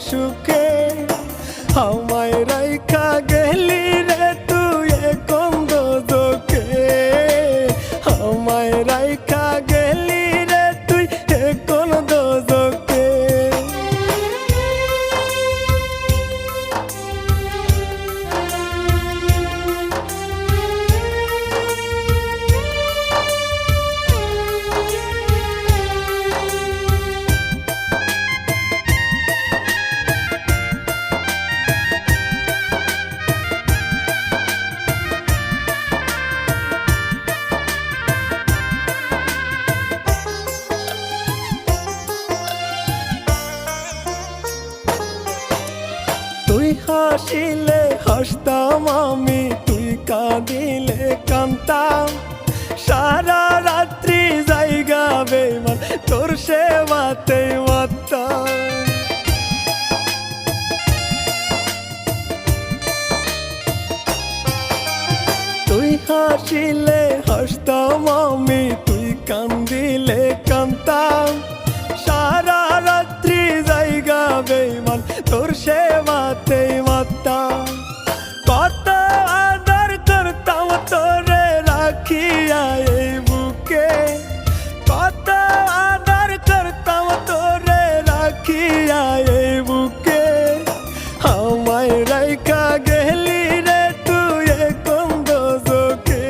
সুখে আমায় রাইখা গেলি রে তুই কোন দোজখে আমায় রাইখা গেলি রে তুই কোন দোজখে তুই হাসিলে হাসতাম আমি তুই কাঁদিলে কাঁদতাম সারা রাত্রি জায়গা বেমান তোর সেবাতে মাতাম তুই হাসিলে হাসতাম আমি তুই কাঁদিলে কাঁদতাম সারা রাত্রি জায়গা বেমান তোর সেবাতে মাতাম কত আদর করতাম তোরে রাখিয়া এই বুকে কত আদর করতাম তোরে রাখিয়া এই বুকে আমায় রাইখা গেলি রে তুই কোন দোজখে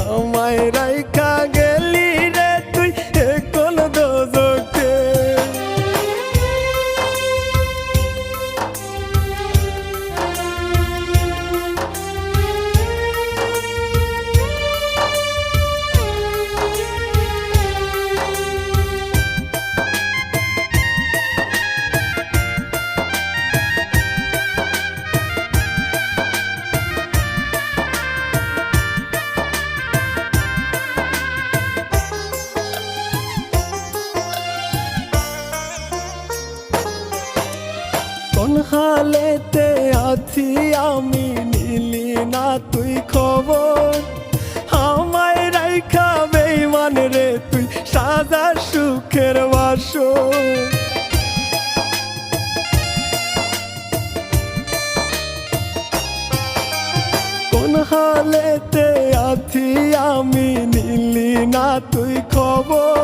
আমায় রাইখা গেলি রে তুই কোন দোজখে কোন হালেতে আছি আমি নিলি না তুই খবর আমায় রাইখা বেইমান রে তুই সাজা সুখের বাসর কোন হালেতে আছি আমি নিলি না তুই খবর